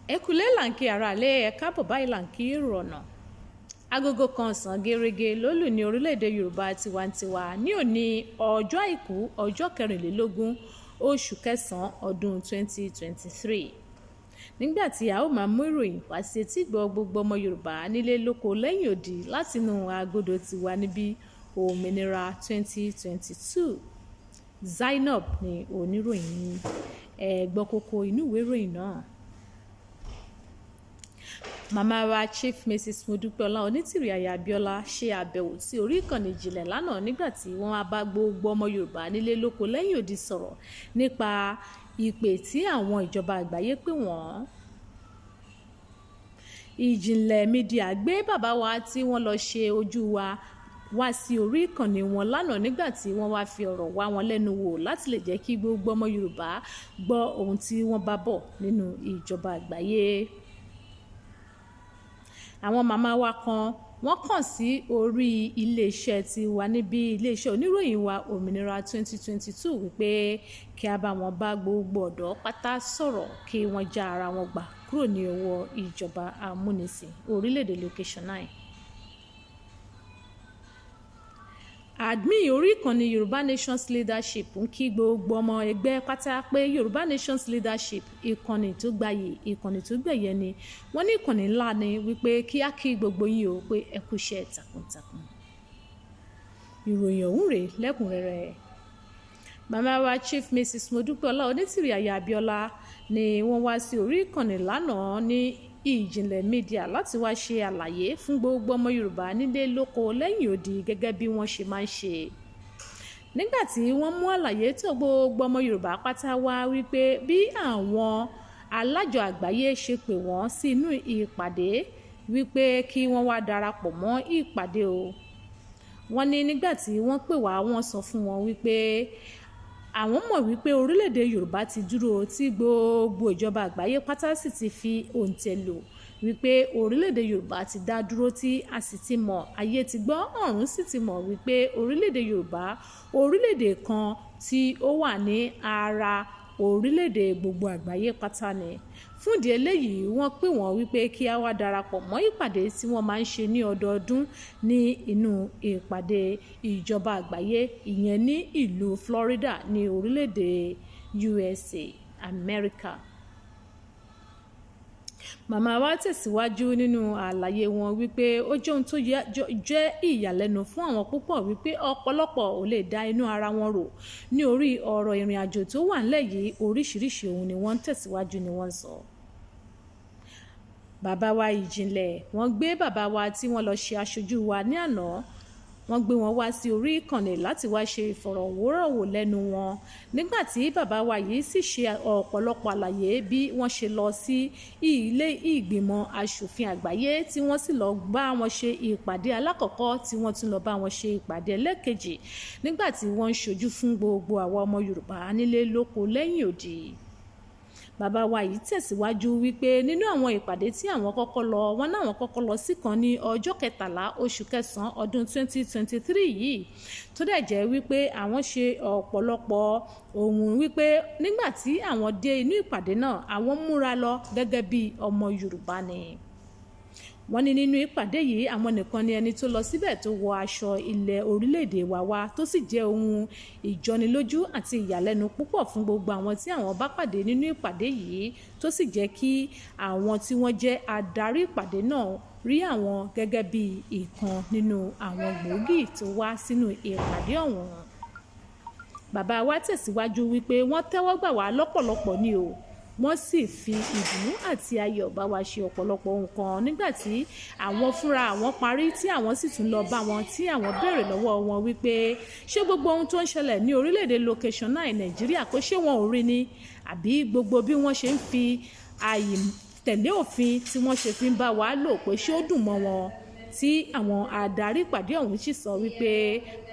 Ẹkùlé là ń kí aráalé ẹ káàbọ̀ báyìí là ń kí ìrọ̀nà. Agogo kan ọ̀sán gẹ́rẹ́gẹ́ ló lù ní orílẹ̀-èdè Yorùbá tiwantiwa ní òní ọjọ́ àìkú ọjọ́ 24 oṣù kẹsàn-án ọdún 2023. Nígbà tí a ó máa mú ìròyìn wá sí etí gbọ́ gbogbo ọmọ Yorùbá nílé lóko lẹ́yìn odi látinú agodo tiwa níbi òmìnira 2022. Zainab ni oníròyìn ẹ gbọ́ kókó inú ìwé ìròyìn náà. Màmá wa Chief Mrs. Modúpẹ́ọlá Onítìrí Aya Abíọ́lá ṣe àbẹ̀wò sí orí ìkànnì ìjìnlẹ̀ lánàá nígbà tí wọ́n wá bá gbogbo ọmọ Yorùbá nílé lóko lẹ́yìn odi sọ̀rọ̀ nípa ìpè tí àwọn ìjọba àgbáyé pè wọ́n. Ìjìnlẹ̀ Mídíà gbé bàbá wa tí wọ́n lọ ṣe ojú wa wá sí orí ìkànnì wọn lánàá nígbà tí wọ́n wá fi ọ̀rọ̀ wá wọn lẹ́nu wò láti lè jẹ́ kí gbogbo ọmọ Yorùbá gbọ́ ohun tí wọ́n bá bọ̀ nínú ìjọba àgbáyé. Àwọn màmá wa kan wọ́n kàn sí orí iléeṣẹ́ tiwa níbi iléeṣẹ́ oníròyìn wa òmìnira 2022 wípé kí a bá wọn bá gbogbo ọ̀dọ́ pátá sọ̀rọ̀ kí wọ́n já ara wọn gbà kúrò ní ọwọ́ ìjọba amúnisìn orílẹ̀-èdè location 9. Admin orí ìkànnì Yorùbá Nations Leadership ń kí gbogbo ọmọ ẹgbẹ́ pátá pé Yorùbá Nations Leadership ìkànnì tó gbayì ìkànnì tó gbẹ̀yẹ ni wọ́n ní ìkànnì ńlá ni wípé kí á kí gbogbo yín o pé ẹ kú iṣẹ́ takuntakun. Ìròyìn ọ̀hún rèé lẹ́kùnrẹ́rẹ́. Màmá wa Chief Mrs. Modúpẹ́ọlá Onítìrí Aya Abíọ́lá ni wọ́n wá sí orí ìkànnì lánàá ní Ìjìnlẹ̀ Mídíà láti wá ṣe àlàyé fún gbogbo ọmọ Yorùbá nílé lóko lẹ́yìn odi gẹ́gẹ́ bí wọ́n ṣe máa ń ṣe. Nígbà tí wọ́n mú àlàyé tó gbogbo ọmọ Yorùbá pátá wá wípé bí àwọn alájọ àgbáyé ṣe pè wọ́n sí inú ìpàdé wípé kí wọ́n wá darapọ̀ mọ́ ìpàdé o. Wọ́n ní nígbà tí wọ́n pè wá wọ́n sọ fún wọn wípé àwọn mọ̀ wípé orílẹ̀-èdè Yorùbá ti dúró tí gbogbo ìjọba àgbáyé pátá sì ti fi òǹtẹ̀ lò wípé orílẹ̀-èdè Yorùbá ti dá dúró tí a sì ti mọ̀ ayé ti gbọ́ ọ̀run sì ti mọ̀ wípé orílẹ̀-èdè Yorùbá orílẹ̀-èdè kan tí ó wà ní ara orílẹ̀-èdè gbogbo àgbáyé pátá ni. Fún ìdí eléyìí wọ́n pè wọ́n wípé kí a wá darapọ̀ mọ́ ìpàdé tí wọ́n máa ń ṣe ní ọdọọdún ní inú ìpàdé ìjọba àgbáyé ìyẹn ní ìlú Florida ní orílẹ̀-èdè USA Amẹ́ríkà. Màmá wa tẹ̀síwájú nínú àlàyé wọn wípé ó jẹ́ ohun tó jẹ́ ìyàlẹ́nu fún àwọn púpọ̀ wípé ọ̀pọ̀lọpọ̀ ò lè dá inú ara wọn rò ní orí ọ̀rọ̀ ìrìn àjò tó wà ńlẹ̀ yìí oríṣiríṣi ohun ni wọ́n ń tẹ̀síwájú ni wọ́n sọ. Bàbá wa Ìjìnlẹ̀ wọ́n gbé bàbá wa tí wọ́n lọ ṣe aṣojú wa ní àná wọ́n gbé wọn wá sí orí ìkànnì láti wá ṣe ìfọ̀rọ̀wérọ̀wò lẹ́nu wọn nígbà tí bàbá wa yìí sì ṣe ọ̀pọ̀lọpọ̀ àlàyé bí wọ́n ṣe lọ sí ilé ìgbìmọ̀ aṣòfin àgbáyé tí wọ́n sì lọ bá wọn ṣe ìpàdé alákọ̀ọ́kọ́ tí wọ́n tún lọ bá wọn ṣe ìpàdé ẹlẹ́ẹ̀kejì nígbà tí wọ́n ń ṣojú fún gbogbo àwa ọmọ Yorùbá nílé lóko lẹ́yìn odi. Bàbá wa yìí tẹ̀síwájú wípé nínú àwọn ìpàdé tí àwọn kọ́kọ́ lọ wọ́n náà wọ́n kọ́kọ́ lọ sí kan ní ọjọ́ 13 oṣù kẹsàn-án ọdún 2023 yìí tó dẹ̀ jẹ́ wípé àwọn ṣe ọ̀pọ̀lọpọ̀ ohun wípé nígbà tí àwọn dé inú ìpàdé náà àwọn múra lọ gẹ́gẹ́ bí ọmọ Yorùbá ni. Wọ́n ní nínú ìpàdé yìí àwọn nìkan ni ẹni tó lọ síbẹ̀ tó wọ aṣọ ilẹ̀ orílẹ̀-èdè wa tó sì jẹ́ ohun ìjọnilójú àti ìyàlẹ́nu púpọ̀ fún gbogbo àwọn tí àwọn bá pàdé nínú ìpàdé yìí tó sì jẹ́ kí àwọn tí wọ́n jẹ́ adarí ìpàdé náà rí àwọn gẹ́gẹ́ bí ìkan nínú àwọn gbòógì tó wá sínú ìpàdé ọ̀hún. Bàbá wa tẹ̀síwájú wípé wọ́n tẹ́wọ́ gbà wá lọ́pọ̀lọpọ̀ ni o wọ́n sì fi ìdùnnú àti ayọ̀ bá wa ṣe ọ̀pọ̀lọpọ̀ nǹkan nígbà tí àwọn fúnra àwọn parí tí àwọn sì tún lọ bá wọn tí àwọn béèrè lọ́wọ́ wọn wípé ṣé gbogbo ohun tó ń ṣẹlẹ̀ ní orílẹ̀-èdè location 9 Nàìjíríà kó ṣé wọn ò rí ni àbí gbogbo bí wọ́n ṣe ń fi ààyè tẹ̀lé òfin tí wọ́n ṣe fi ń bá wa lò pé ṣé ó dùn mọ́ wọn tí àwọn adarí ìpàdé ọ̀hún sì sọ wípé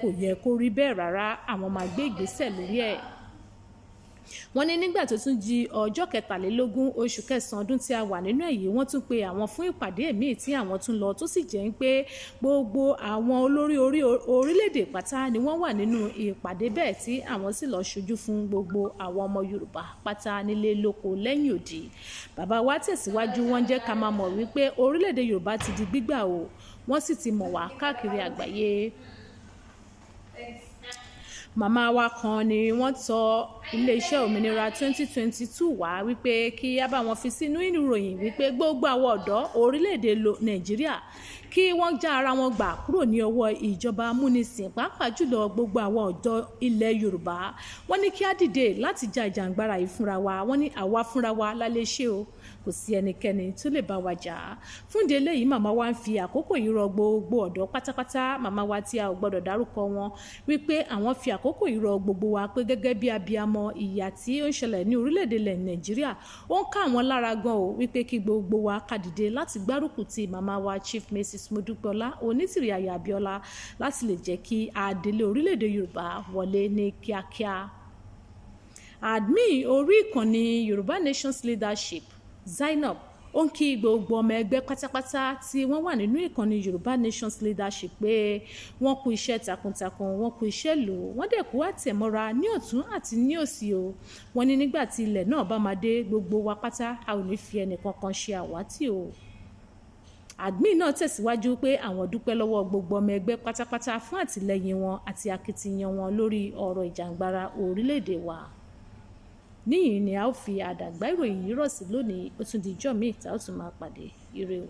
kò yẹ kó rí bẹ́ẹ̀ rárá àwọn máa gbé ìgbésẹ̀ lórí ẹ̀. wọ́n ní nígbà tó tún di ọjọ́ 23 oṣù kẹsàn-án ọdún tí a wà nínú èyí wọ́n tún pe àwọn fún ìpàdé míì tí àwọn tún lọ tó sì jẹ́ pé gbogbo àwọn olórí orílẹ̀-èdè pátá ni wọ́n wà nínú ìpàdé bẹ́ẹ̀ tí àwọn sì lọ ṣojú fún gbogbo àwọn ọmọ Yorùbá pátá nílé lóko lẹ́yìn odi. Bàbá wa tẹ̀síwájú wọ́n jẹ́ ká máa mọ̀ wípé orílẹ̀-èdè Yorùbá ti di gbígbà o wọ́n sì ti mọ̀ wá káàkiri àgbáyé. Màmá wa kan ni wọ́n tọ iléeṣẹ́ òmìnira 2022 wá wípé kí á bá wọn fi sínú ìròyìn wípé gbogbo àwọn ọ̀dọ́ orílẹ̀-èdè Nàìjíríà kí wọ́n já ara wọn gbà kúrò ní ọwọ́ ìjọba amúnisìn pàápàá jùlọ gbogbo àwọn ọ̀dọ́ ilẹ̀ Yorùbá. Wọ́n ní kí á dìde láti ja ìjàngbara yìí fúnra wa. Wọ́n ní àwa fúnra wa la lè ṣe o, kò sí ẹnikẹ́ni tó lè bá wa jà. Fún ìdí eléyìí màmá wa ń fi àkókò yìí rọ gbogbo ọ̀dọ́ pátápátá, màmá wa tí a ò gbọ́dọ̀ dárúkọ wọn, wípé àwọn fi àkókò yìí rọ gbogbo wa pé gẹ́gẹ́ bí abiyamọ ìyà tí ó ń ṣẹlẹ̀ ní orílẹ̀-èdè Nàìjíríà ó ń ká àwọn lára gan o, wípé kí gbogbo wa ká dìde láti gbárùkù ti màmá wa Chief Mrs. Modúpẹ́ọlá Onítìrí Ayọ̀ Abíọ́lá láti lè jẹ́ kí adelé orílẹ̀-èdè Yorùbá wọlé ní kíákíá. Admin orí ìkànnì Yorùbá Nations Leadership Zainab ó ń kí gbogbo ọmọ ẹgbẹ́ pátápátá tí wọ́n wà nínú ìkànnì Yorùbá Nations Leadership pé wọ́n kú iṣẹ́ takuntakun, wọ́n kú iṣẹ́ lò, wọ́n dẹ̀ kú àtẹ̀mọ́ra ní ọ̀tún àti ní òsì o. Wọ́n ní nígbà tí ilẹ̀ náà bá máa dé gbogbo wa pátá a ò ní fi ẹnìkankan ṣe àwátì o. Admin náà tẹ̀síwájú pé àwọn dúpẹ́ lọ́wọ́ gbogbo ọmọ ẹgbẹ́ pátápátá fún àtìlẹ́yìn wọn àti akitiyan wọn lórí ọ̀rọ̀ ìjàngbara orílẹ̀-èdè wa. Níyìn ni a ó fi àdàgbà ìròyìn yìí rọ̀ sí lónìí, ó tún di ijọ́ míì tá ó tún máa pàdé. Ire o.